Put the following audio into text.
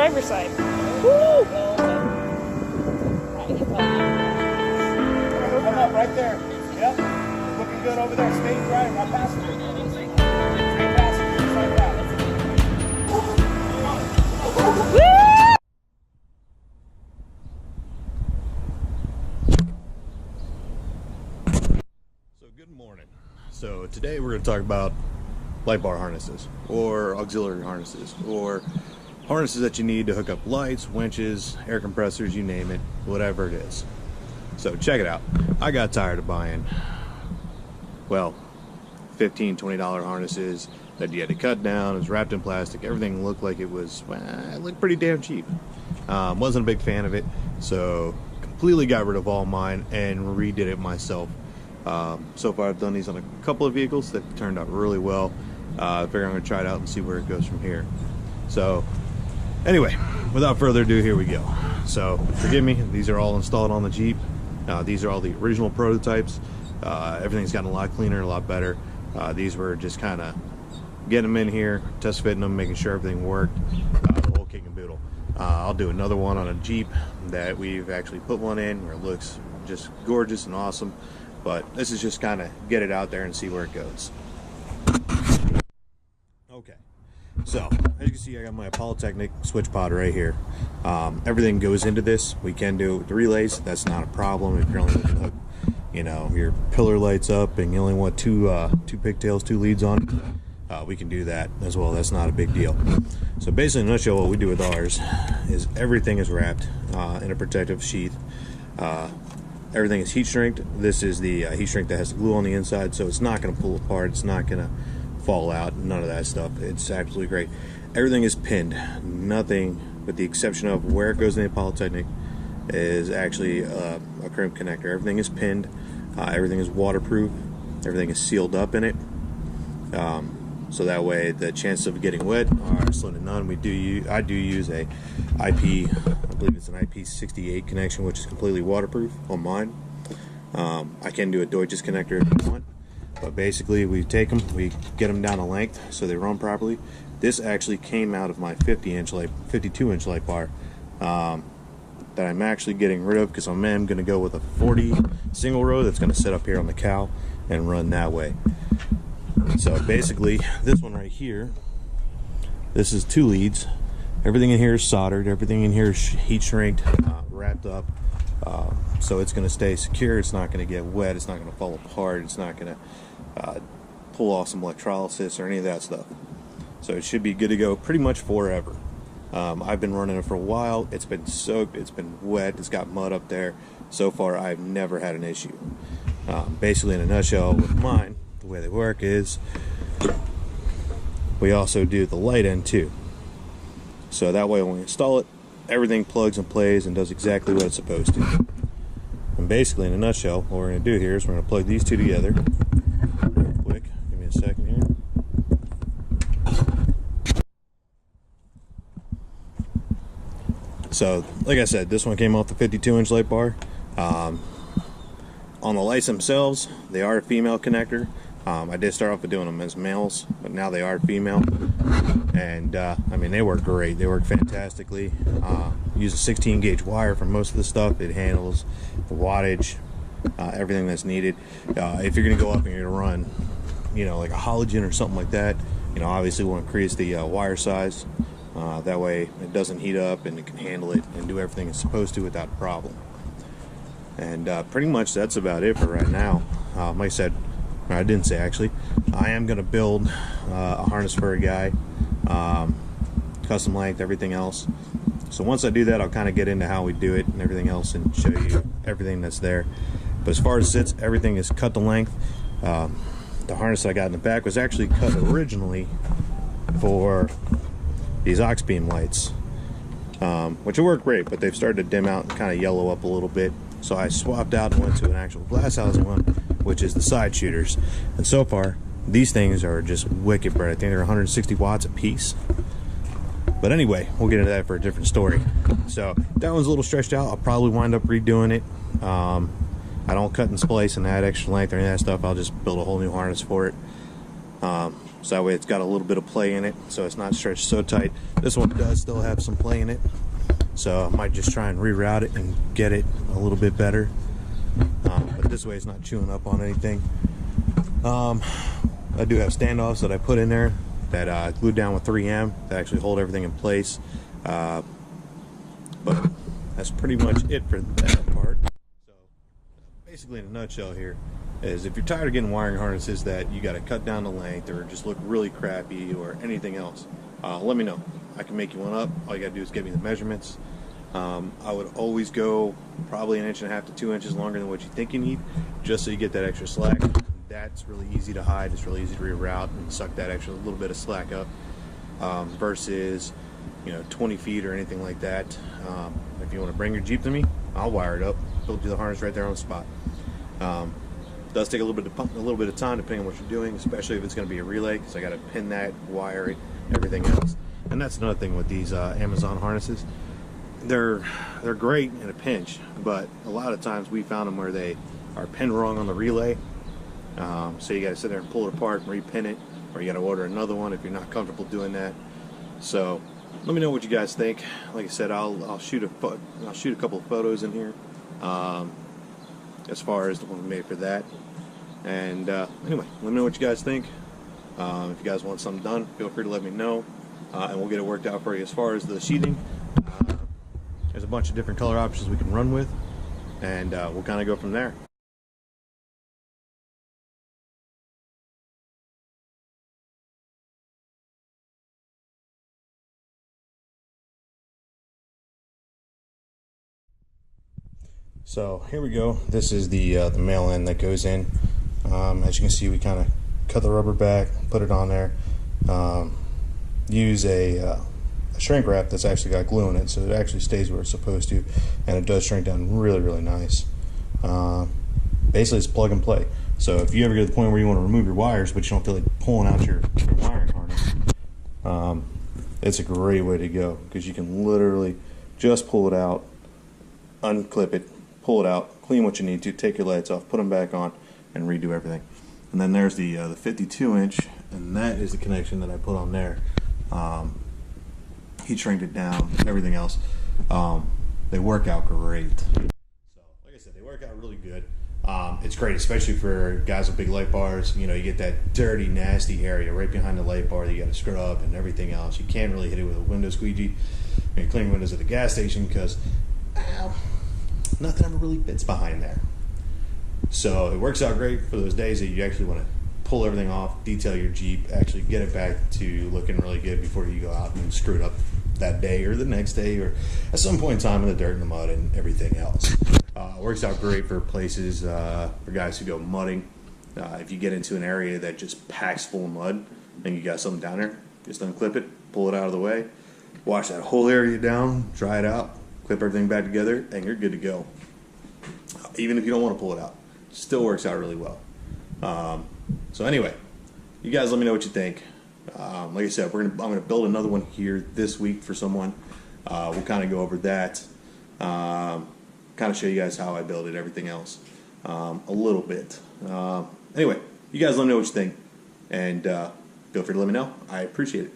driver's side. Woo! Come up right there. Yep. Looking good over there. Stay right. My passenger. 3 passengers like that. So good morning. So today we're going to talk about light bar harnesses or auxiliary harnesses or harnesses that you need to hook up lights, winches, air compressors, you name it, whatever it is. So check it out. I got tired of buying, well, $15, $20 harnesses that you had to cut down. It was wrapped in plastic. Everything looked like it was, it looked pretty damn cheap. Wasn't a big fan of it, so completely got rid of all mine and redid it myself. So far I've done these on a couple of vehicles that turned out really well. I figure I'm going to try it out and see where it goes from here. So anyway, without further ado, here we go. So forgive me, these are all installed on the Jeep. These are all the original prototypes. Everything's gotten a lot cleaner, a lot better. These were just kind of getting them in here, test fitting them, making sure everything worked, the whole kit and boodle. I'll do another one on a Jeep that we've actually put one in where it looks just gorgeous and awesome. But this is just kind of get it out there and see where it goes. Okay, so as you can see, I got my Polytechnic switch pod right here. Everything goes into this. We can do it with the relays. That's not a problem if you're only looking to hook, you know, your pillar lights up and you only want two pigtails, 2 leads on it. We can do that as well. That's not a big deal. So basically, in a nutshell, what we do with ours is everything is wrapped in a protective sheath. Everything is heat shrinked. This is the heat shrink that has glue on the inside, so it's not going to pull apart. It's not going to fall out. None of that stuff. It's absolutely great. Everything is pinned. Nothing, with the exception of where it goes in the Polytechnic, is actually a crimp connector. Everything is pinned. Everything is waterproof. Everything is sealed up in it. So that way the chances of getting wet are slim to none. I do use a IP, I believe it's an IP68 connection, which is completely waterproof on mine. I can do a Deutsches connector if you want, but basically we take them, we get them down a length so they run properly. This actually came out of my 52-inch light bar that I'm actually getting rid of because I'm going to go with a 40 single row that's going to sit up here on the cowl and run that way. So basically, this one right here, this is 2 leads. Everything in here is soldered. Everything in here is heat shrinked, wrapped up. So it's going to stay secure. It's not going to get wet. It's not going to fall apart. It's not going to pull off some electrolysis or any of that stuff. So it should be good to go pretty much forever. I've been running it for a while. It's been soaked. It's been wet. It's got mud up there. So far, I've never had an issue. Basically, in a nutshell, with mine, the way they work is we also do the light end too. So that way when we install it, everything plugs and plays and does exactly what it's supposed to. And basically, in a nutshell, what we're going to do here is we're going to plug these two together real quick. Give me a second here. So like I said, this one came off the 52-inch light bar. On the lights themselves, they are a female connector. I did start off with doing them as males, but now they are female. And I mean, they work great. They work fantastically. Use a 16 gauge wire for most of the stuff. It handles the wattage, everything that's needed. If you're going to go up and you're going to run, you know, like a halogen or something like that, you know, obviously we'll increase the wire size. That way it doesn't heat up and it can handle it and do everything it's supposed to without a problem. And pretty much that's about it for right now. Like I said, I didn't say actually, I am going to build a harness for a guy, custom length, everything else. So once I do that, I'll kind of get into how we do it and everything else and show you everything that's there. But as far as sits, everything is cut to length. The harness I got in the back was actually cut originally for these aux beam lights, which will work great, but they've started to dim out and kind of yellow up a little bit. So I swapped out and went to an actual glass house one, which is the side shooters. And so far, these things are just wicked bright. I think they're 160 watts a piece. But anyway, we'll get into that for a different story. So that one's a little stretched out. I'll probably wind up redoing it. I don't cut and splice and add extra length or any of that stuff. I'll just build a whole new harness for it. So that way it's got a little bit of play in it, so it's not stretched so tight. This one does still have some play in it, so I might just try and reroute it and get it a little bit better. But this way it's not chewing up on anything. I do have standoffs that I put in there that I glued down with 3M to actually hold everything in place. But that's pretty much it for that part. So basically, in a nutshell here, is if you're tired of getting wiring harnesses that you got to cut down the length or just look really crappy or anything else, let me know. I can make you one up. All you got to do is give me the measurements. I would always go probably 1.5 inches to 2 inches longer than what you think you need, just so you get that extra slack. That's really easy to hide. It's really easy to reroute and suck that extra little bit of slack up, versus 20 feet or anything like that. If you want to bring your Jeep to me, I'll wire it up, build you the harness right there on the spot. Does take a little bit of time depending on what you're doing, especially if it's going to be a relay, because I got to pin that, wire it, everything else. And that's another thing with these Amazon harnesses. They're great in a pinch, but a lot of times we found them where they are pinned wrong on the relay. So you got to sit there and pull it apart and repin it, or you got to order another one if you're not comfortable doing that. So let me know what you guys think. Like I said, I'll shoot a couple of photos in here, as far as the one we made for that. And anyway, let me know what you guys think. If you guys want something done, feel free to let me know, and we'll get it worked out for you. As far as the sheeting, there's a bunch of different color options we can run with, and we'll kind of go from there. So here we go. This is the male end that goes in. As you can see, we kind of cut the rubber back, put it on there. Use a shrink wrap that's actually got glue in it, so it actually stays where it's supposed to, and it does shrink down really, really nice. Basically, it's plug and play. So if you ever get to the point where you want to remove your wires, but you don't feel like pulling out your wiring harness, it's a great way to go, because you can literally just pull it out, unclip it, pull it out, clean what you need to, take your lights off, put them back on, and redo everything. And then there's the 52-inch, and that is the connection that I put on there. Heat shrinked it down, everything else. They work out great. So, like I said, they work out really good. It's great, especially for guys with big light bars. You get that dirty, nasty area right behind the light bar that you got to scrub and everything else. You can't really hit it with a window squeegee. You clean windows at the gas station because nothing ever really fits behind there. So it works out great for those days that you actually want to pull everything off, detail your Jeep, actually get it back to looking really good before you go out and screw it up that day or the next day or at some point in time in the dirt and the mud and everything else. It works out great for places, for guys who go mudding. If you get into an area that just packs full of mud and you got something down there, just unclip it, pull it out of the way, wash that whole area down, dry it out, clip everything back together, and you're good to go. Even if you don't want to pull it out, it still works out really well. So anyway, you guys let me know what you think. Like I said, I'm gonna build another one here this week for someone. We'll kind of go over that, kind of show you guys how I build it, everything else, a little bit. Anyway, you guys let me know what you think, and feel free to let me know. I appreciate it.